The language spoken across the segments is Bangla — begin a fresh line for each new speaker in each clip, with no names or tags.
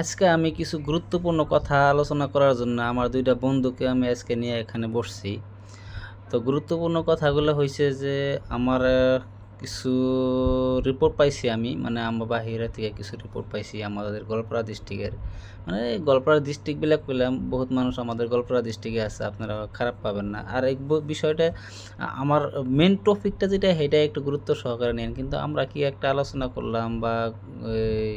আজকে আমি কিছু গুরুত্বপূর্ণ কথা আলোচনা করার জন্য আমার ২ টা বন্ধুকে আমি আজকে নিয়ে এখানে বসছি। তো গুরুত্বপূর্ণ কথাগুলো হইছে যে আমার কিছু রিপোর্ট পাইছি আমি, মানে আমরা বাহিরে থেকে কিছু রিপোর্ট পাইছি আমাদের গোয়ালপাড়া ডিস্ট্রিক্টের। মানে গোয়ালপাড়া ডিস্ট্রিক্ট বিলাক কইলাম, বহুত মানুষ আমাদের গোয়ালপাড়া ডিস্ট্রিক্টে আছে, আপনারা খারাপ পাবেন না। আর এই বিষয়টা আমার মেইন টপিকটা যেটা সেটা একটু গুরুত্ব সহকারে নেন। কিন্তু আমরা কি একটা আলোচনা করলাম বা এই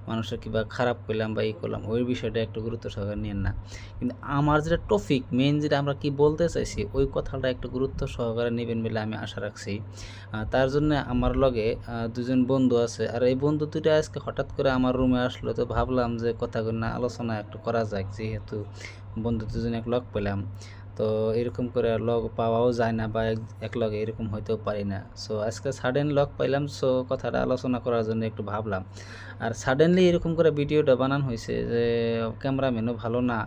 মানুষের কিবা খারাপ কইলাম বা ই করলাম, ওই বিষয়টা একটু গুরুত্ব সহকারে নিয়েন না। কিন্তু আমার যেটা টপিক মেইন, যেটা আমরা কি বলতে চাইছি, ওই কথাটা একটু গুরুত্ব সহকারে নেবেন বলে আমি আশা রাখছি। তার জন্য আমার লগে দুজন বন্ধু আছে, আর এই বন্ধু দুইটা আজকে হঠাৎ করে আমার রুমে আসলো, তো ভাবলাম যে কথাগুলো না আলোচনা একটু করা যাক, যেহেতু বন্ধু দুজন এক লগ পেলাম। তো এরকম করে লগ পাওয়াও যায় না, বা এক লগে এরকম হইতেও পারি না। সো আজকে সাডেন লগ পাইলাম, সো কথাটা আলোচনা করার জন্য একটু ভাবলাম। আর সাডেনলি এরকম করে ভিডিওটা বানানো হয়েছে যে ক্যামেরাম্যানও ভালো না,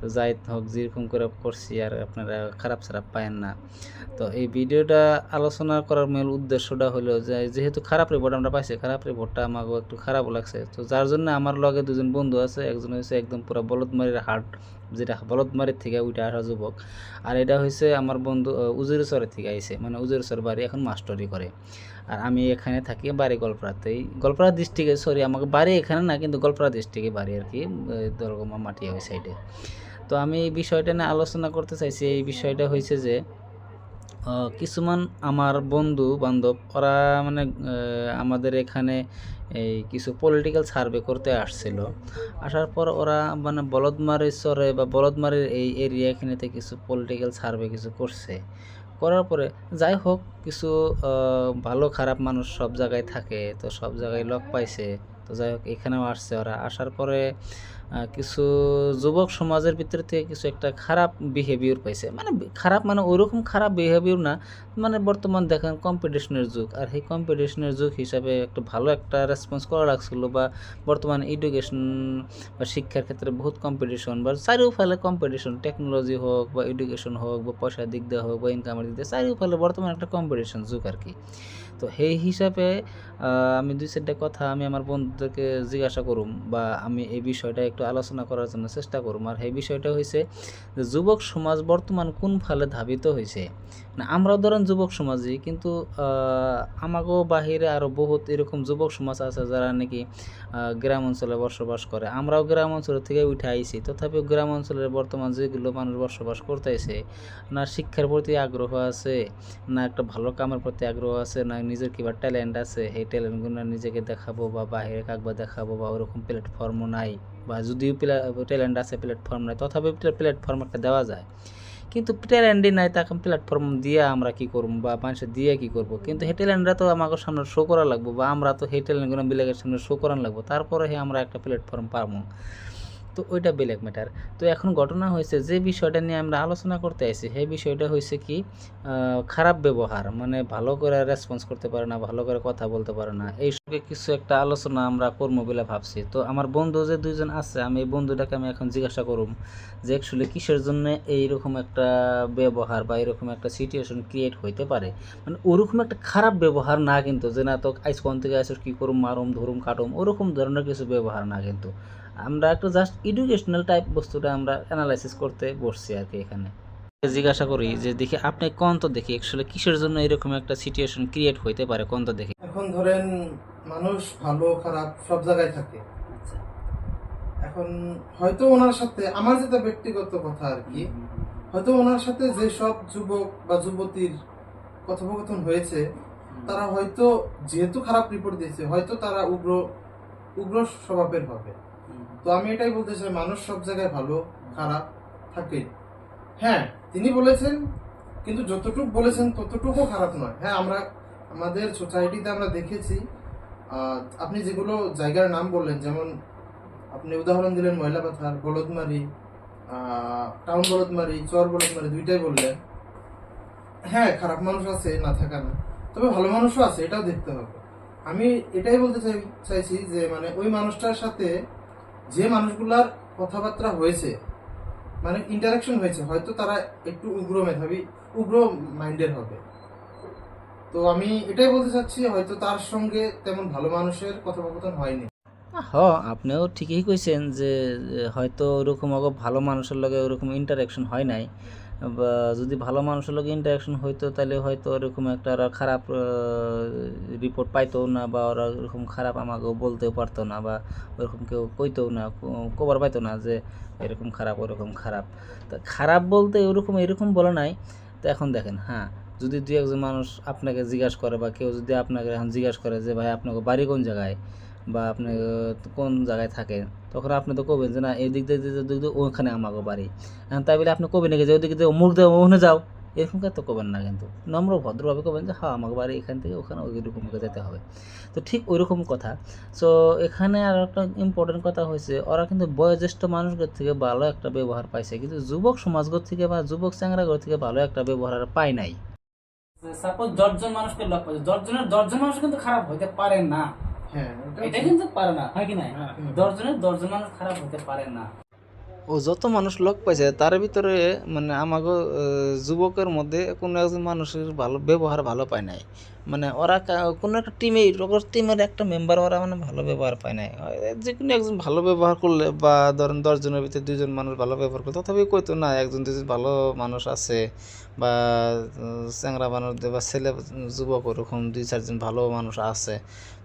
তো যাই হোক যেরকম করে করছি, আর আপনারা খারাপ খারাপ পায়েন না। তো এই ভিডিওটা আলোচনা করার মূল উদ্দেশ্যটা হলো যে, যেহেতু খারাপ রিপোর্ট আমরা পাইছি, খারাপ রিপোর্টটা আমাকেও একটু খারাপও লাগছে। তো যার জন্য আমার লগে দুজন বন্ধু আছে, একজন হচ্ছে একদম পুরো বলদমারির হাট, যেটা বলদমারির থেকে উঠে আসা যুবক। আর এটা হচ্ছে আমার বন্ধু উজিরচরের থেকে আইছে, মানে উজিরচর বাড়ি, এখন মাস্টারি করে। আর আমি এখানে থাকি বাড়ি গলপাড়াতেই, গলপাড়া ডিস্ট্রিক্টে, সরি আমাকে বাড়ি এখানে না, কিন্তু গলপাড়া ডিস্ট্রিক্টে বাড়ি আর কি, দলগমা মাটিয়া ওই সাইডে। তো আমি এই বিষয়টা নিয়ে আলোচনা করতে চাইছি। এই বিষয়টা হয়েছে যে কিছুমান আমার বন্ধু বান্ধব ওরা মানে আমাদের এখানে এই কিছু পলিটিক্যাল সার্ভে করতে আসছিল। আসার পর ওরা মানে বলদমারি চরে বা বলদমারির এই এরিয়া এখানেতে কিছু পলিটিক্যাল সার্ভে কিছু করছে। করার পরে যাই হোক, কিছু ভালো খারাপ মানুষ সব জায়গায় থাকে, তো সব জায়গায় লক পাইছে। তো যাই হোক, এখানেও আসছে ওরা। আসার পরে কিছু যুবক সমাজের ভিতর থেকে কিছু একটা খারাপ বিহেভিয়ার পাইছে, মানে খারাপ মানে ওইরকম খারাপ বিহেভিয়ার না, মানে বর্তমান দেখেন কম্পিটিশনের যুগ, আর এই কম্পিটিশনের যুগ হিসাবে একটা ভালো একটা রেসপন্স করা লাগছিল। বা বর্তমান এডুকেশন বা শিক্ষার ক্ষেত্রে বহুত কম্পিটিশন, বা চারিওফালে কম্পিটিশন, টেকনোলজি হোক বা এডুকেশন হোক বা পয়সার দিক দিয়ে হোক বা ইনকামের দিক দিয়ে, চারিওফালে বর্তমানে একটা কম্পিটিশন যুগ আর কি। তো সেই হিসাবে আমি ২-৪টা কথা আমি আমার বন্ধুদেরকে জিজ্ঞাসা করুম, বা আমি এই বিষয়টা একটু আলোচনা করার জন্য চেষ্টা করুম। আর এই বিষয়টা হইছে যে যুবক সমাজ বর্তমান কোন ফালে ধাবিত হইছে। না, আমরাও ধরেন যুবক সমাজই, কিন্তু আমাগো বাহিরে আরও বহুত এরকম যুবক সমাজ আছে যারা নাকি গ্রাম অঞ্চলে বসবাস করে। আমরাও গ্রাম অঞ্চল থেকে উঠে আইছি, তথাপিও গ্রাম অঞ্চলের বর্তমান যেগুলো মানুষ বসবাস করতেছে, না শিক্ষার প্রতি আগ্রহ আছে, না একটা ভালো কামের প্রতি আগ্রহ আছে, না নিজের কিবা ট্যালেন্ট আছে, সেই ট্যালেন্টগুলো নিজেকে দেখাবো বা বাহিরে কাকবা দেখাবো, বা ওরকম প্ল্যাটফর্মও নাই। বা যদিও ট্যালেন্ট আছে, প্ল্যাটফর্ম নাই, তথাপি প্ল্যাটফর্ম একটা দেওয়া যায়। কিন্তু ট্যালেন্টই নাই, তাকে প্ল্যাটফর্ম দিয়ে আমরা কি করবো বা মানুষের দিয়ে কি করব? কিন্তু সেই ট্যালেন্টটা তো আমাকে সামনে শো করা লাগবো, বা আমরা তো সেই ট্যালেন্টগুলো বিলাগের সামনে শো করান লাগবো, তারপরে আমরা একটা প্ল্যাটফর্ম পাবো। তো ওইটা বেলেগ ম্যাটার। তো এখন ঘটনা হয়েছে যে বিষয়টা নিয়ে আমরা আলোচনা করতে আইছি, সেই বিষয়টা হয়েছে কি, খারাপ ব্যবহার, মানে ভালো করে রেসপন্স করতে পারে না, ভালো করে কথা বলতে পারে না, এই সঙ্গে কিছু একটা আলোচনা আমরা করবো বলে ভাবছি। তো আমার বন্ধু যে দুইজন আছে, আমি এই বন্ধুটাকে আমি এখন জিজ্ঞাসা করুম যে অ্যাকচুয়ালি কিসের জন্য এইরকম একটা ব্যবহার বা এরকম একটা সিচুয়েশন ক্রিয়েট হইতে পারে। মানে ওরকম একটা খারাপ ব্যবহার না, কিন্তু যে না তো আইস কোন থেকে আইস কী করুম, মারুম ধরুম কাটুম, ওরকম ধরনের কিছু ব্যবহার না। কিন্তু আমরা একটু জাস্ট এডুকেশনাল টাইপ বস্তুটা আমরা অ্যানালাইসিস করতে বসছি আর কি এখানে। জিজ্ঞাসা করি যে দেখি আপনি কোন, তো দেখি অ্যাকচুয়ালি কিসের জন্য এরকম একটা সিচুয়েশন ক্রিয়েট হইতে পারে, কোন তো দেখি।
এখন ধরেন মানুষ ভালো খারাপ সব জায়গায় থাকে। এখন হয়তো ওনার সাথে আমার যেটা ব্যক্তিগত কথা আর কি, হয়তো ওনার সাথে যে সব যুবক বা যুবতীর কথোপকথন হয়েছে, তারা হয়তো যেহেতু খারাপ রিপোর্ট দিয়েছে, হয়তো তারা উগ্র উগ্র স্বভাবের হবে। তো আমি এটাই বলতে চাই, মানুষ সব জায়গায় ভালো খারাপ থাকে। হ্যাঁ, তিনি বলেছেন, কিন্তু যতটুকু বলেছেন ততটুকু খারাপ নয়। হ্যাঁ, আমরা আমাদের সোসাইটিতে আমরা দেখেছি, আপনি যেগুলো জায়গার নাম বললেন, যেমন আপনি উদাহরণ দিলেন ময়লা পাথার, বলদমারি, টাউন বলদমারি, চর বলদমারি, দুইটাই বললেন। হ্যাঁ, খারাপ মানুষ আছে, না থাকা না, তবে ভালো মানুষও আছে, এটাও দেখতে হবে। আমি এটাই বলতে চাইছি যে মানে ওই মানুষটার সাথে যে মানুষগুলার কথাবার্তা হয়েছে, মানে ইন্টারাকশন হয়েছে, হয়তো তারা একটু উগ্র মেধাবী, উগ্র মাইন্ডের হবে। তো আমি এটাই বলতে চাচ্ছি, হয়তো তার সঙ্গে তেমন ভালো মানুষের কথোপকথন হয়নি।
আপনিও ঠিকই কইছেন যে হয়তো ওরকম ভালো মানুষের লগে ওরকম ইন্টারাকশন হয় নাই, বা যদি ভালো মানুষের লগে ইন্টারাকশন হইতো তাহলে হয়তো ওরকম একটা ওরা খারাপ রিপোর্ট পাইতো না, বা ওরা ওরকম খারাপ আমাকেও বলতেও পারতো না, বা ওরকম কেউ কইতেও না, খবর পাইতো না যে এরকম খারাপ ওরকম খারাপ। তা খারাপ বলতে ওরকম এরকম বলে নাই। তো এখন দেখেন, হ্যাঁ, যদি দুই একজন মানুষ আপনাকে জিজ্ঞাসা করে, বা কেউ যদি আপনাকে এখন জিজ্ঞাসা করে যে ভাই আপনাকে বাড়ি কোন জায়গায়, বা আপনি কোন জায়গায় থাকেন, তখন আপনি তো কবেন যে না এই দিক দিয়ে দিক দিয়ে ওখানে আমাকে বাড়ি। এখন তাই বলে আপনি কবেন নাকি যে ওই দিকে দিয়ে অমুক দিয়ে ওখানে যাও, এরকম তো কবেন না। কিন্তু নম্র ভদ্রভাবে কবেন যে হ্যাঁ আমাকে বাড়ি এখান থেকে ওখানে ওইরকম যেতে হবে। তো ঠিক ওই রকম কথা। সো এখানে আর একটা ইম্পর্টেন্ট কথা হয়েছে, ওরা কিন্তু বয়োজ্যেষ্ঠ মানুষদের থেকে ভালো একটা ব্যবহার পাইছে, কিন্তু যুবক সমাজগত থেকে বা যুবক চ্যাংরাগর থেকে ভালো একটা ব্যবহার আর পায় নাই। সাপোজ 10 জন মানুষকে লক পাচ্ছে, 10 জনের 10 জন মানুষ কিন্তু খারাপ হইতে পারে না।
হ্যাঁ,
এটা কিন্তু পারে না, হয় কি না? 10 জনের 10 জন মানুষ খারাপ হতে পারে না। ও যত মানুষ লোক পাইছে তার ভিতরে মানে আমাকে যুবকের মধ্যে কোনো একজন মানুষের ভালো ব্যবহার ভালো পায় নাই। মানে ওরা কোনো একটা টিমের একটা মেম্বার ওরা মানে ভালো ব্যবহার পায় নাই। যে কোনো একজন ভালো ব্যবহার করলে, বা ধরেন 10 জনের ভিতরে 2 জন মানুষ ভালো ব্যবহার করলে, তথাপি কইতো না একজন 2 জন ভালো মানুষ আছে, বা চ্যাংরা মানুষ বা ছেলে যুবক ওরকম 2-4 জন ভালো মানুষ আছে,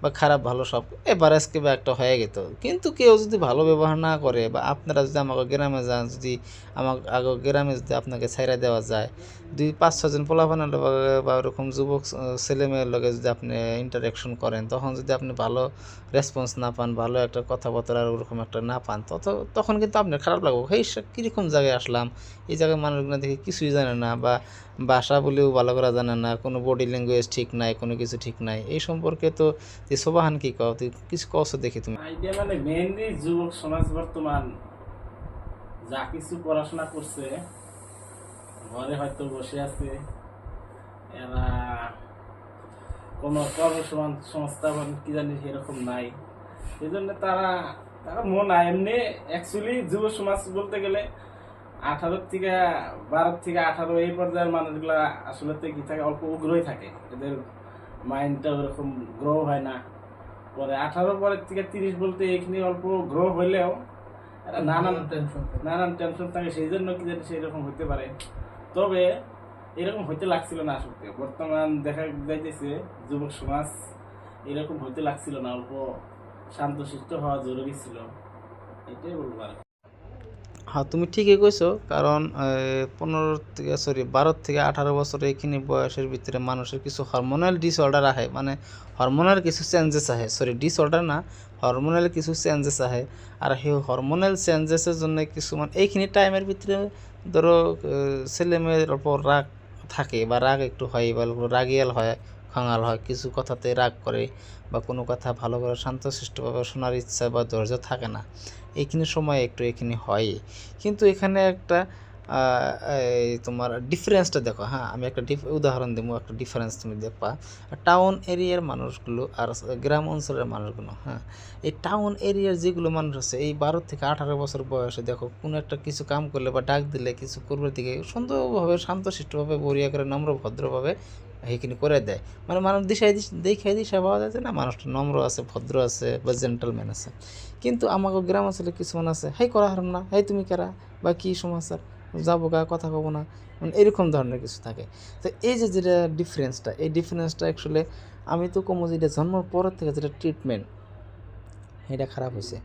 বা খারাপ ভালো সব এভারেজ বা একটা হয়ে যেত। কিন্তু কেউ যদি ভালো ব্যবহার না করে, বা আপনারা যদি আমাকে গ্রামে যান, যদি আমার আগে গ্রামে যদি আপনাকে ছাইড়া দেওয়া যায়, 2-5-6 জন পোলাপানের বা ওরকম যুবক ছেলে মেয়ের লগে যদি আপনি ইন্টারাকশন করেন, তখন যদি আপনি ভালো রেসপন্স না পান, ভালো একটা কথাবার্তা ওরকম একটা না পান, তখন কিন্তু আপনার খারাপ লাগবে, হেই কীরকম জায়গায় আসলাম, এই জায়গায় মানুষগুলো দেখে কিছুই জানে না, বা ভাষা বলেও ভালো করা জানে না, কোনো বডি ল্যাঙ্গুয়েজ ঠিক নাই, কোনো কিছু ঠিক নাই। এই সম্পর্কে তো তুই সোবাহান কি কও, তুই কিছু কওছো দেখি তুমি।
আইডিয়া মানে মেইনলি যুবক সমাজ বর্তমান যা কিছু পড়াশোনা করছে, ঘরে হয়তো বসে আছে, এরা কোনো কর্মসংস্থান কি জানি এরকম নাই, সেই জন্য তারা তারা মন হয় এমনি। অ্যাকচুয়ালি যুব সমাজ বলতে গেলে 12 থেকে 18 এই পর্যায়ের মানুষগুলা আসলে তো কি থাকে, অল্প উগ্রই থাকে, এদের মাইন্ডটা ওরকম গ্রো হয় না। পরে 18 পরের থেকে 30 বলতে এখানে অল্প গ্রো হইলেও একটা নানান টেনশন থাকে, সেই জন্য কি জানি সেই রকম হইতে পারে। তবে এরকম হইতে লাগছিল না আসলে, বর্তমান দেখা যাইতেছে যুবক সমাজ এরকম হইতে লাগছিল না, অল্প শান্তশিষ্ট হওয়া জরুরি ছিল, এটাই বলবো আর কি।
হ্যাঁ, তুমি ঠিকই কইছো। কারণ 12 থেকে 18 বছর এইখানে বয়সের ভিতরে মানুষের কিছু হরমোনাল ডিসঅর্ডার আহে, মানে হরমোনাল কিছু চেঞ্জেস আহে, ডিসঅর্ডার না, হরমোনাল কিছু চেঞ্জেস আহে। আর সেই হরমোনাল চেঞ্জেসের জন্য কিছু মানে এইখানি টাইমের ভিতরে ধরো ছেলে মেয়ের ওপর রাগ থাকে, বা রাগ একটু হয়, বা রাগিয়াল হয়, খাঙাল হয়, কিছু কথাতে রাগ করে, বা কোনো কথা ভালো করে শান্তশিষ্টভাবে শোনার ইচ্ছা বা ধৈর্য থাকে না। এইখানে সময় একটু এখানে হয়। কিন্তু এখানে একটা এই তোমার ডিফারেন্সটা দেখো। হ্যাঁ, আমি একটা উদাহরণ দেবো, একটা ডিফারেন্স তুমি দেখবা। টাউন এরিয়ার মানুষগুলো আর গ্রাম অঞ্চলের মানুষগুলো, হ্যাঁ, এই টাউন এরিয়ার যেগুলো মানুষ আছে, এই 12 থেকে 18 বছর বয়সে দেখো কোনো একটা কিছু কাম করলে বা ডাক দিলে কিছু করবার দিকে সুন্দরভাবে শান্তশিষ্টভাবে বরিয়া করে নম্র ভদ্রভাবে এইখানে করে দেয়। মানে মানুষ দিশা পাওয়া যায় যে না মানুষটা নম্র আছে, ভদ্র আছে, বা জেন্টলম্যান আছে। কিন্তু আমাকে গ্রাম অঞ্চলে কিছু মানুষ আছে, হাই করা হারাম না, হাই তুমি কারা, বা কী সমাচার, যাবো গা, কথা কব না, মানে এরকম ধরনের কিছু থাকে। তো এই যে যেটা ডিফারেন্সটা, এই ডিফারেন্সটা অ্যাকচুয়ালি আমি তো কমো যেটা জন্মের পরের থেকে যেটা ট্রিটমেন্ট, এটা খারাপ হয়েছে,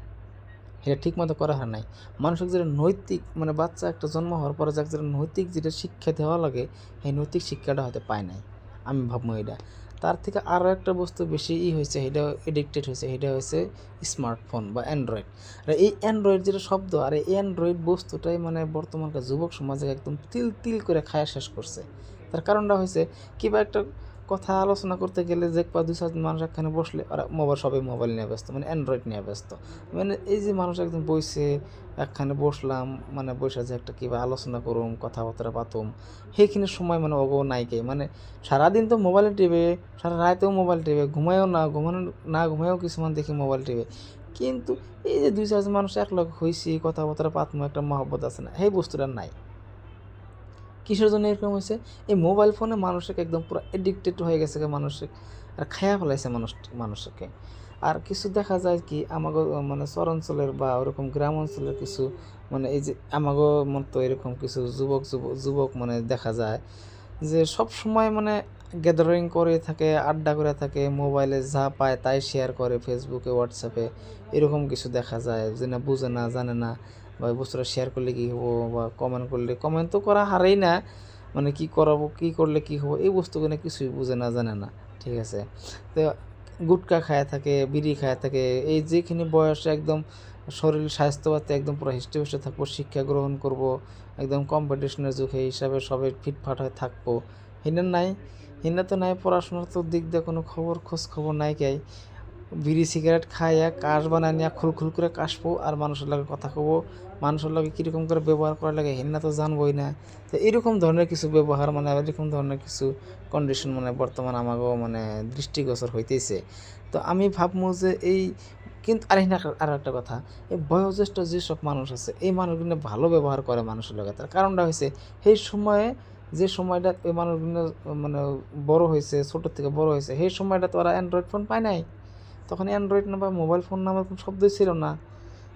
এটা ঠিক মতো করা হয় নাই। মানুষের যেটা নৈতিক, মানে বাচ্চা একটা জন্ম হওয়ার পরে যাকে যেটা নৈতিক যেটা শিক্ষা দেওয়া লাগে, এই নৈতিক শিক্ষাটা হয়তো পায় নাই, আমি ভাববো এটা। তার থেকে আরও একটা বস্তু বেশি হয়েছে, এটা এডিক্টেড হয়েছে, এটা হয়েছে স্মার্টফোন বা অ্যান্ড্রয়েড। আর এই অ্যান্ড্রয়েড যেটা শব্দ, আর এই অ্যান্ড্রয়েড বস্তুটাই মানে বর্তমানকার যুবক সমাজে একদম তিল তিল করে খায়া শেষ করছে। তার কারণটা হয়েছে কিংবা একটা কথা আলোচনা করতে গেলে যে 2-4 মানুষ একখানে বসলে ওরা সবাই মোবাইল নিয়ে ব্যস্ত, মানে অ্যান্ড্রয়েড নিয়ে ব্যস্ত। মানে এই যে মানুষ একদম বইছে, একখানে বসলাম, মানে বসে যে একটা কিবা আলোচনা করুম, কথাবার্তা পাতুম, সেইখানে সময় মানে অগো নাইকে, মানে সারাদিন তো মোবাইলে টিপে, সারা রাতেও মোবাইল টিপে, ঘুমায়ও কিছুমান দেখি মোবাইল টিপে। কিন্তু এই যে 2-4 মানুষ একলগ হয়েছি, কথাবার্তা পাতমো, একটা মহব্বত আছে না, সেই বস্তুটা নাই। কিসের জন্য এরকম হয়েছে? এই মোবাইল ফোনে মানুষকে একদম পুরো এডিক্টেড হয়ে গেছে মানসিক।
আর খায়া ফেলাইছে মানুষকে। আর কিছু দেখা যায় কি আমাগো মানে চরাঞ্চলের বা ওরকম গ্রাম অঞ্চলের কিছু মানে এই যে আমাগো মতো এরকম কিছু যুবক মানে দেখা যায় যে সব সময় মানে গ্যাদারিং করে থাকে, আড্ডা করে থাকে, মোবাইলে যা পায় তাই শেয়ার করে ফেসবুকে, হোয়াটসঅ্যাপে, এরকম কিছু দেখা যায় যে না বুঝে না, জানে না বা এই বস্তুটা শেয়ার করলে কী হবো বা কমেন্ট করলে, কমেন্ট তো করা হারেই না, মানে কী করাবো, কী করলে কী হবো, এই বস্তুগুলো কিছুই বুঝে না, জানে না। ঠিক আছে, তো গুটখা খায় থাকে, বিড়ি খায় থাকে, এই যেখানে বয়সে একদম শরীর স্বাস্থ্যপাতি একদম পুরো হৃষ্টপুষ্ট থাকবো, শিক্ষা গ্রহণ করব, একদম কম্পিটিশনের যুগ, এই হিসাবে সবাই ফিটফাট হয়ে থাকবো, হিনার নাই, হিনা তো নাই, পড়াশোনার তো দিক দিয়ে কোনো খোঁজ খবর নাই কাই, বিড়ি সিগারেট খাইয়া কাশ বানায় নিয়ে খুলখুল করে কাশবো আর মানুষের লগে কথা কব, মানুষের লগে কীরকম করে ব্যবহার করা লাগে হিনা তো জানবই না। তো এরকম ধরনের কিছু ব্যবহার মানে এরকম ধরনের কিছু কন্ডিশন মানে বর্তমান আমাকেও মানে দৃষ্টিগোচর হইতেছে। তো আমি ভাববো যে এই কিন্তু আর একটা কথা, এই বয়োজ্যেষ্ঠ যেসব মানুষ আছে এই মানুষগুলো ভালো ব্যবহার করে মানুষের লগে, তার কারণটা হয়েছে সেই সময়ে যে সময়টা ওই মানুষগুলো মানে বড় হয়েছে, ছোটোর থেকে বড় হয়েছে, সেই সময়টা তো ওরা অ্যান্ড্রয়েড ফোন পায় নাই, তখন অ্যান্ড্রয়েড না বা মোবাইল ফোন নামের কোনো শব্দই ছিল না।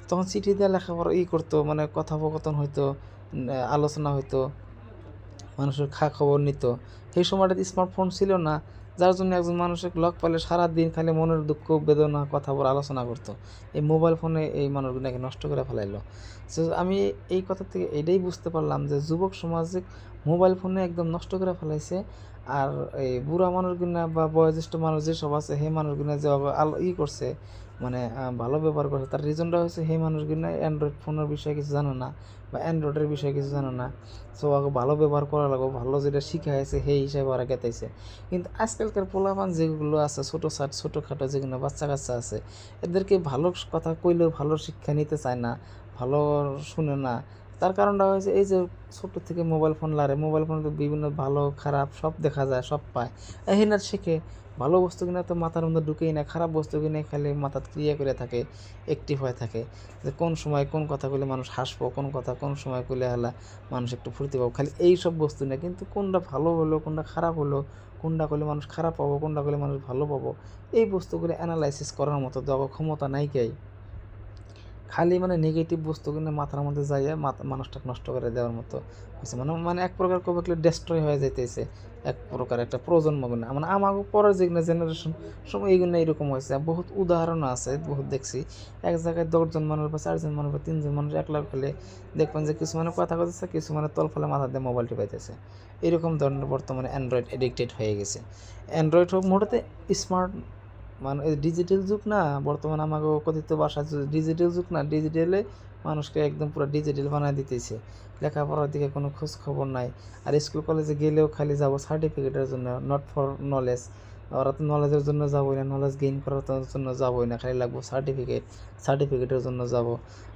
তখন চিঠি দিয়ে লেখাপড়া করতো, মানে কথোপকথন হইতো, আলোচনা হইতো, মানুষের খবর নিত। সেই সময়টাতে স্মার্টফোন ছিল না, যার জন্য একজন মানুষের লগ পেলে সারাদিন খালি মনের দুঃখ বেদনা কথা বলে আলোচনা করতো। এই মোবাইল ফোনে এই মানুষগুলোকে নষ্ট করে ফেলাইলো। সো আমি এই কথা থেকে এটাই বুঝতে পারলাম যে যুবক সমাজে মোবাইল ফোনে একদম নষ্ট করে ফেলাইছে। আর এই বুড়া মানুষগুলো বা বয়োজ্যেষ্ঠ মানুষ যেসব আছে সেই মানুষগুলো যে করছে, মানে ভালো ব্যবহার করছে, তার রিজনটা হচ্ছে সেই মানুষগুলো অ্যান্ড্রয়েড ফোনের বিষয়ে কিছু জানে না বা অ্যান্ড্রয়েডের বিষয়ে কিছু জানে না। সো ওকে ভালো ব্যবহার করা লাগবে, ভালো যেটা শিখাইছে সেই হিসাবে ওরা গেতাইছে। কিন্তু আজকালকার পোলাপান যেগুলো আছে ছোটোখাটো যেগুলো বাচ্চা কাচ্চা আছে, এদেরকে ভালো কথা কইলেও ভালো শিক্ষা নিতে চায় না, ভালো শুনে না। তার কারণটা হয়েছে এই যে ছোটো থেকে মোবাইল ফোন লারে, মোবাইল ফোনে তো বিভিন্ন ভালো খারাপ সব দেখা যায়, সব পায়, এই না শিখে। ভালো বস্তু কিনা তো মাথার মধ্যে ঢুকেই না, খারাপ বস্তু কিনে খালি মাথার ক্রিয়া করে থাকে, অ্যাক্টিভ হয়ে থাকে যে কোন সময় কোন কথা কইলে মানুষ হাসবো, কোন সময় কইলে হলা মানুষ একটু ফুর্তি পাবো, খালি এই সব বস্তু না। কিন্তু কোনটা ভালো হলো, কোনটা খারাপ হলো, কোনটা করলে মানুষ খারাপ পাবো, কোনটা করলে মানুষ ভালো পাবো, এই বস্তুগুলো অ্যানালাইসিস করার মতো দেওয়া ক্ষমতা নাই কাই। খালি মানে নেগেটিভ বস্তু কিন্তু মাথার মধ্যে যাইয়া মানুষটাকে নষ্ট করে দেওয়ার মতো হয়েছে, মানে মানে এক প্রকার কবে ডেস্ট্রয় হয়ে যাইতেছে, এক প্রকার একটা প্রজন্ম গুণ, মানে আমার পরের যেগুলো জেনারেশন সময় এইগুলো এরকম হয়েছে। বহুত উদাহরণ আছে, বহুত দেখছি, এক জায়গায় 10জন মানুষ বা 4জন মানুষ বা 3জন মানুষ একলা ফেলে দেখবেন যে কিছু মানে কথা বলতেছে, কিছু মানে তল ফেলে মাথা দিয়ে মোবাইল টিপাইতেছে। এরকম ধরনের বর্তমানে অ্যান্ড্রয়েড এডিক্টেড হয়ে গেছে। অ্যান্ড্রয়েড হোক মোটাতে স্মার্ট, মানে এই ডিজিটাল যুগ না, বর্তমানে আমাকে কথিত ভাষা ডিজিটাল যুগ না, ডিজিটালে মানুষকে একদম পুরো ডিজিটাল বানায় দিতেছে, লেখাপড়ার দিকে কোনো খোঁজ খবর নাই। আর স্কুল কলেজে গেলেও খালি যাব সার্টিফিকেটের জন্য, নট ফর নলেজ। ওরা তো নলেজের জন্য যাবোই না, নলেজ গেইন করার জন্য যাবোই না, খালি লাগবো সার্টিফিকেটের জন্য যাব।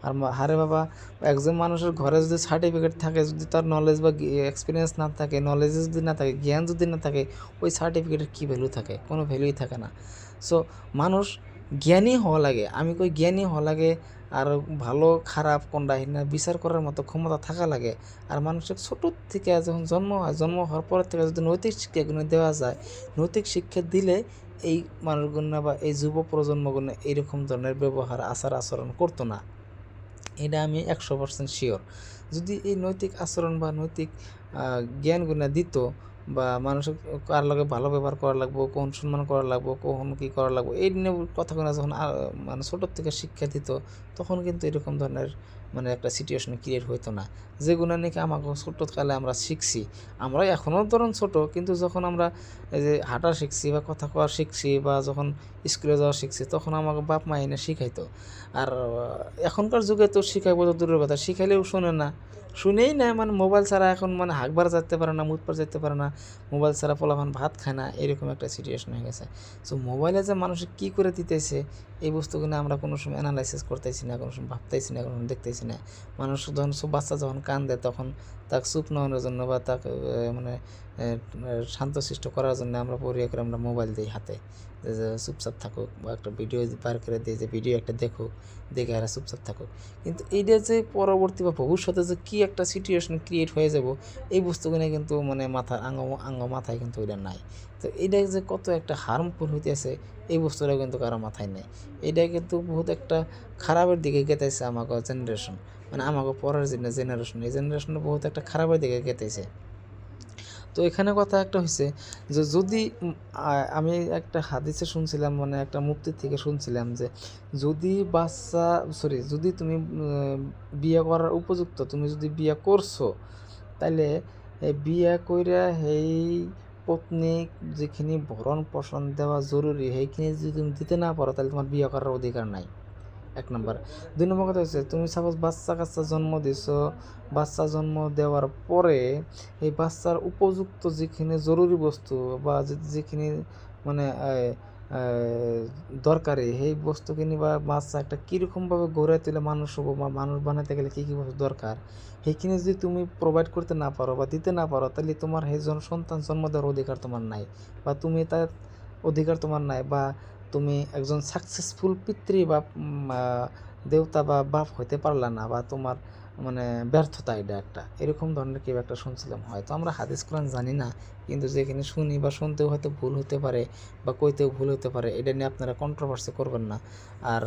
আর হারে বাবা, একজন মানুষের ঘরে যদি সার্টিফিকেট থাকে, যদি তার নলেজ বা এক্সপিরিয়েন্স না থাকে, নলেজ যদি না থাকে, জ্ঞান যদি না থাকে, ওই সার্টিফিকেটের কী ভ্যালু থাকে? কোনো ভ্যালুই থাকে না। সো মানুষ জ্ঞানী হওয়া লাগে, আমি কই জ্ঞানী হওয়া লাগে, আর ভালো খারাপ কোনটা না বিচার করার মতো ক্ষমতা থাকা লাগে। আর মানুষের ছোটোর থেকে যখন জন্ম হয়, জন্ম হওয়ার পর থেকে যদি নৈতিক শিক্ষাগুলো দেওয়া যায়, নৈতিক শিক্ষা দিলে এই মানুষগুলো বা এই যুব প্রজন্মগুলো এইরকম ধরনের ব্যবহার আচরণ করতো না। এটা আমি 100% শিওর। যদি এই নৈতিক আচরণ বা নৈতিক জ্ঞানগুলো দিত, বা মানুষের কার লগে ভালো ব্যবহার করা লাগবো, কোন সম্মান করা লাগবো, কখন কী করা লাগবো, এই নিয়ে কথাগুলো যখন মানে ছোটোর থেকে শিক্ষা দিত, তখন কিন্তু এরকম ধরনের মানে একটা সিচুয়েশন ক্রিয়েট হইতো না, যেগুলো নাকি আমাকে ছোটোকালে আমরা শিখছি। আমরা এখনও ধরুন ছোটো, কিন্তু যখন আমরা এই যে হাঁটা শিখছি বা কথা কওয়া শিখছি বা যখন স্কুলে যাওয়া শিখছি, তখন আমাকে বাপ মা এনে শিখাইতো। আর এখনকার যুগে তো শিখাইবো তো দূরের কথা, শিখাইলেও শোনে না, শুনেই না, মানে মোবাইল ছাড়া এখন মানে হাঁকবার যেতে পারে না, মুতবার যেতে পারে না, মোবাইল ছাড়া পোলাপান ভাত খায় না, এরকম একটা সিচুয়েশন হয়ে গেছে। সো মোবাইলে যে মানুষের কী করে দিতেছে, এই বস্তুগুলো আমরা কোনো সময় অ্যানালাইসিস করতেছি না, কোনো সময় ভাবতেছি না, কোনো সময় দেখতেছি না। মানুষ যখন বাচ্চা যখন কান্দে, তখন তাকে চুপ নেওয়ানোর জন্য বা তাকে মানে শান্তশিষ্ট করার জন্য আমরা পরিয়া করে আমরা মোবাইল দিই হাতে, যে চুপচাপ থাকুক, বা একটা ভিডিও বার করে দিয়ে যে ভিডিও একটা দেখুক, দেখে এরা চুপচাপ থাকুক। কিন্তু এইটা যে পরবর্তী বা ভবিষ্যতে যে কী একটা সিচুয়েশন ক্রিয়েট হয়ে যাব, এই বস্তুগুলো কিন্তু মানে মাথার আঙ্গ মাথায় কিন্তু ওইটা নাই। তো এইটা যে কত একটা হার্মফুল হইতেছে এই বস্তুটা কিন্তু কারো মাথায় নেই। এটা কিন্তু বহুত একটা খারাপের দিকে গেতেছে আমাকে জেনারেশন, মানে আমাকে পরের জেনারেশন, এই জেনারেশনে বহুত একটা খারাপের দিকে গেতেছে। তো এখানে কথা একটা হয়েছে যে যদি আমি একটা হাদিসে শুনছিলাম, মানে একটা মুফতি থেকে শুনছিলাম যে যদি তুমি বিয়ে করার উপযুক্ত, তুমি যদি বিয়ে করছো, তাইলে এই বিয়ে কইরা সেই পত্নীক যেখিনি ভরণ পোষণ দেওয়া জরুরি, সেইখিনি যদি তুমি দিতে না পারো, তাহলে তোমার বিয়ে করার অধিকার নাই, 1 নম্বর। 2 নম্বর কথা হচ্ছে, তুমি সাপোজ বাচ্চা কাচ্চা জন্ম দিছো, বাচ্চা জন্ম দেওয়ার পরে এই বাচ্চার উপযুক্ত যেখানে জরুরি বস্তু বা যেখানে মানে দরকারি সেই বস্তুখিনি, বা বাচ্চা একটা কীরকমভাবে গড়ে তুলে মানুষ হবো বা মানুষ বানাতে গেলে কী কী বস্তু দরকার, সেইখানে যদি তুমি প্রোভাইড করতে না পারো বা দিতে না পারো, তাহলে তোমার সেই সন্তান জন্ম দেওয়ার অধিকার তোমার নাই, বা তুমি তার অধিকার তোমার নাই, বা তুমি একজন সাকসেসফুল পিতৃ বা দেবতা বা বাপ হইতে পারলা না, বা তোমার মানে ব্যর্থতা, এটা একটা এরকম ধরনের কেউ একটা শুনছিলাম। হয়তো আমরা হাদিস কোরআন জানি না, কিন্তু যেখানে শুনি বা শুনতেও হয়তো ভুল হতে পারে বা কইতেও ভুল হতে পারে, এটা নিয়ে আপনারা কন্ট্রোভার্সি করবেন না। আর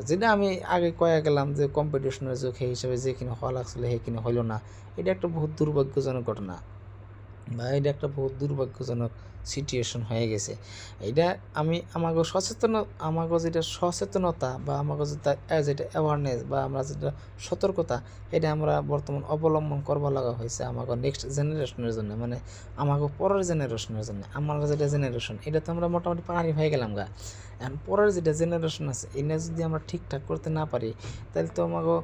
যেটা আমি আগে কয়ে গেলাম যে কম্পিটিশনের যুগ, সেই হিসাবে যেখানে হওয়া লাগছিল সেইখানে হইল না, এটা একটা বহুত দুর্ভাগ্যজনক ঘটনা, বা এটা একটা বহুত দুর্ভাগ্যজনক সিচুয়েশন হয়ে গেছে। এইটা আমি আমাকে যেটা সচেতনতা বা আমাকে যেটা অ্যাওয়ারনেস বা আমরা যেটা সতর্কতা, এটা আমরা বর্তমান অবলম্বন করবা লাগা হয়েছে আমাকে নেক্সট জেনারেশনের জন্য, মানে আমাকে পরের জেনারেশনের জন্য। আমরা যেটা জেনারেশন, এটা তো আমরা মোটামুটি পাহাড়ি হয়ে গেলাম গা। এখন পরের যেটা জেনারেশন আছে, এটা যদি আমরা ঠিকঠাক করতে না পারি, তাহলে তো আমাকে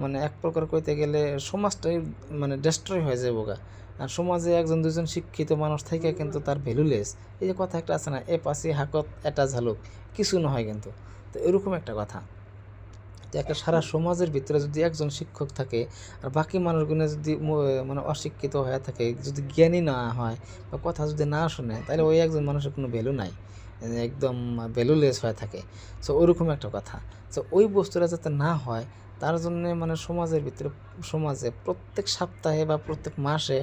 মানে এক প্রকার কইতে গেলে সমাজটাই মানে ডেস্ট্রয় হয়ে যাবো গা। আর সমাজে 1-2জন শিক্ষিত মানুষ থেকে কিন্তু তার ভ্যালুলেস, এই যে কথা একটা আছে না, এ পাশে হাকত এটা ঝালুক, কিছু না হয় কিন্তু। তো এরকম একটা কথা, তো একটা সারা সমাজের ভিতরে যদি একজন শিক্ষক থাকে আর বাকি মানুষগুলো যদি মানে অশিক্ষিত হয়ে থাকে, যদি জ্ঞানী না হয় বা কথা যদি না শোনে, তাহলে ওই একজন মানুষের কোনো ভ্যালু নাই, একদম ভ্যালুলেস হয়ে থাকে। সো ওইরকম একটা কথা। সো ওই বস্তুটা যাতে না হয়, তার জন্যে মানে সমাজে প্রত্যেক সপ্তাহে বা প্রত্যেক মাসে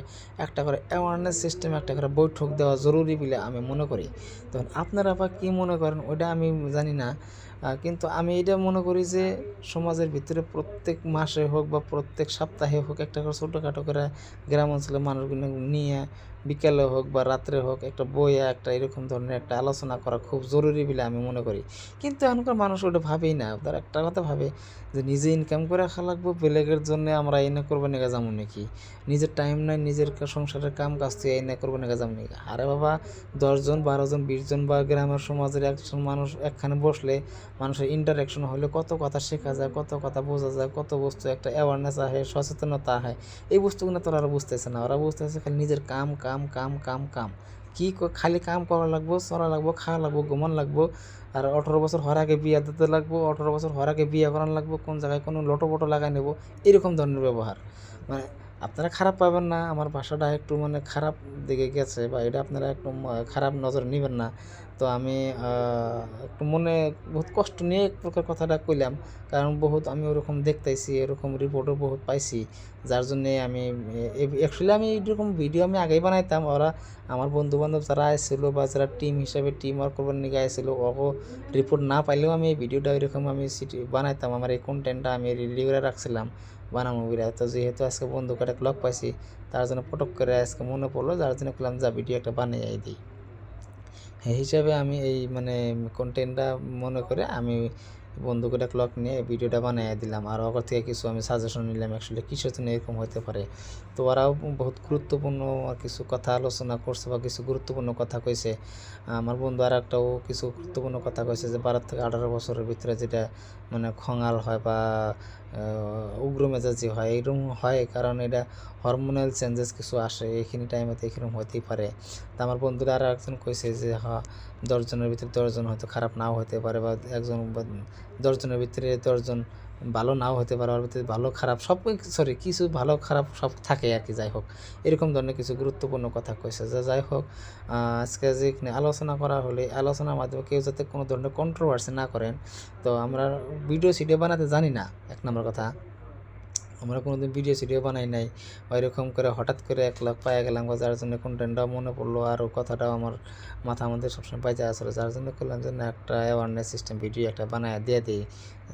একটা করে অ্যাওয়ারনেস সিস্টেম, একটা করে বৈঠক দেওয়া জরুরি বলে আমি মনে করি। তখন আপনারা বা কী মনে করেন ওইটা আমি জানি না, কিন্তু আমি এটা মনে করি যে সমাজের ভিতরে প্রত্যেক মাসে হোক বা প্রত্যেক সপ্তাহে হোক, একটা করে ছোটোখাটো করে গ্রাম অঞ্চলের মানুষগুলো নিয়ে বিকেলে হোক বা রাত্রে হোক একটা বইয়া একটা এরকম ধরনের একটা আলোচনা করা খুব জরুরি বলে আমি মনে করি। কিন্তু এখনকার মানুষ ওটা ভাবেই না। তারা একটা কথা ভাবে যে নিজে ইনকাম করে খাওয়া লাগবো, বেলেগের জন্য আমরা এনে করবো নাকি যাবো নাকি, নিজের টাইম নাই, নিজের সংসারের কাম কাজ থেকে এনে করবো নাকি যাবো নাকি। আরে বাবা, 10জন 12জন 20জন বা গ্রামের সমাজের একজন মানুষ একখানে বসলে মানুষের ইন্টারাকশন হলে কত কথা শেখা যায়, কত কথা বোঝা যায়, কত বস্তু একটা অ্যাওয়ারনেস আহে, সচেতনতা আহে। এই বস্তুগুলো তো ওরা বুঝতেছে না, ওরা বুঝতেছে খালি নিজের কাম কাম কাম কাম কাম, খালি কাম করা লাগবো, চলা লাগবো, খাওয়া লাগবো, ঘুমান লাগবো, আর 18 বছর হওয়ার আগে বিয়ে দিতে লাগবো, 18 বছর হওয়ার আগে বিয়ে করানো লাগবো, কোন জায়গায় কোনো লোটো লাগাই নেবো, এরকম ধরনের ব্যবহার। মানে আপনারা খারাপ পাবেন না, আমার ভাষাটা একটু মানে খারাপ দিকে গেছে, বা এটা আপনারা একটু খারাপ নজরে নেবেন না। তো আমি একটু মনে বহুত কষ্ট নিয়ে এক প্রকার কথাটা কইলাম, কারণ আমি ওরকম দেখতেছি, এরকম রিপোর্টও বহুত পাইছি, যার জন্যে আমি অ্যাকচুয়ালি আমি এইরকম ভিডিও আমি আগেই বানাইতাম। ওরা আমার বন্ধুবান্ধব যারা আসছিল বা যারা টিম হিসাবে টিম ওয়ার্ক করবার নিয়ে আসছিলো, ওকে রিপোর্ট না পাইলেও আমি এই ভিডিওটা এরকম আমি বানাইতাম, আমার এই কন্টেন্টটা আমি রেডি করে রাখছিলাম বানাবো বিরা। তো যেহেতু আজকে বন্ধু কাটা লক পাইছি, তার জন্য পটক করে আজকে মনে পড়লো, যার জন্য করলাম যা ভিডিও একটা বানিয়ে দিই। এই হিসাবে আমি এই মানে কন্টেন্টটা মনে করে আমি বন্ধুকে ক্লক নিয়ে ভিডিওটা বানিয়ে দিলাম, আর ওর থেকে কিছু আমি সাজেশন নিলাম অ্যাকচুয়ালি কিসের জন্য এরকম হতে পারে। তো ওরাও বহুত গুরুত্বপূর্ণ কিছু কথা আলোচনা করছে বা কিছু গুরুত্বপূর্ণ কথা কইছে। আমার বন্ধু আর একটাও কিছু গুরুত্বপূর্ণ কথা কইছে যে 12 থেকে 18 বছরের ভিতরে যেটা মানে খঙাল হয় বা উগ্র মেজাজি হয়, এরকম হয় কারণ এটা হরমোনাল চেঞ্জেস কিছু আসে, এইখানি টাইমেতে এরকম হতেই পারে। তা আমার বন্ধুরা আরও একজন কইছে যে 10 জনের ভিতরে 10 জন হয়তো খারাপ নাও হতে পারে, বা একজন 10 জনের ভিতরে 10 জন ভালো নাও হতে পারে, ওর ভিতরে ভালো খারাপ সব, সরি কিছু ভালো খারাপ সব থাকে আর কি। যাই হোক, এরকম ধরনের কিছু গুরুত্বপূর্ণ কথা কইছে। যাই হোক, আজকে যেখানে আলোচনা করা হলে আলোচনার মাধ্যমে কেউ যাতে কোনো ধরনের কন্ট্রোভার্সি না করেন। তো আমরা ভিডিও বানাতে জানি না, 1 নম্বর কথা। আমরা কোনোদিন ভিডিও বানাই নাই, বা এরকম করে হঠাৎ করে 1 লাখ পাইয়া গেলাম, বা যার জন্য কন্টেন্টটাও মনে পড়লো, আর ও কথাটাও আমার মাথার মধ্যে সবসময় বাইজা আসলে, যার জন্য করলাম যে না, একটা অ্যাওয়ারনেস সিস্টেম ভিডিও একটা বানায় দিয়ে দিই,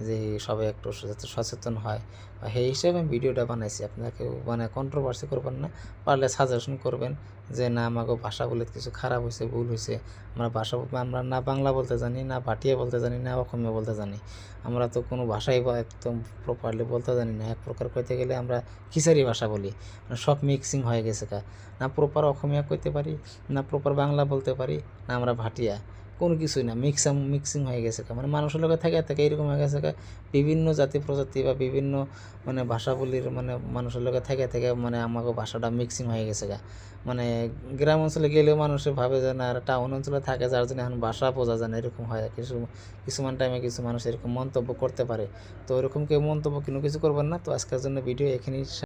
যে সবাই একটু যাতে সচেতন হয়, বা সেই হিসেবে আমি ভিডিওটা বানাইছি। আপনারা কেউ মানে কন্ট্রোভার্সি করবেন না, পারলে সাজেশন করবেন যে না, আমাকে ভাষা বলে কিছু খারাপ হয়েছে, ভুল হয়েছে। আমরা না বাংলা বলতে জানি, না ভাটিয়া বলতে জানি, না অসমীয়া বলতে জানি। আমরা তো কোনো ভাষাই বা একদম প্রপারলি বলতে জানি না। এক প্রকার কইতে গেলে আমরা খিচারি ভাষা বলি, মানে সব মিক্সিং হয়ে গেছে না প্রপার অসমীয়া কইতে পারি, না প্রপার বাংলা বলতে পারি, না আমরা ভাটিয়া, কোনো কিছুই না, মিক্সিং হয়ে গেছে মানে মানুষের লোকে থাকে এরকম হয়ে গেছে বিভিন্ন জাতি প্রজাতি বা বিভিন্ন মানে ভাষা বলির মানে মানুষের লোকে থেকে মানে আমাকে ভাষাটা মিক্সিং হয়ে গেছে মানে গ্রাম অঞ্চলে গেলেও মানুষে ভাবে যে না, আর টাউন অঞ্চলে থাকে, যার জন্য এখন ভাষা বোঝা যায় না, এরকম হয়। কিছুমান টাইমে কিছু মানুষ এরকম মন্তব্য করতে পারে। তো এরকম কেউ মন্তব্য কোনো কিছু করবেন না। তো আজকের জন্য ভিডিও এখানেই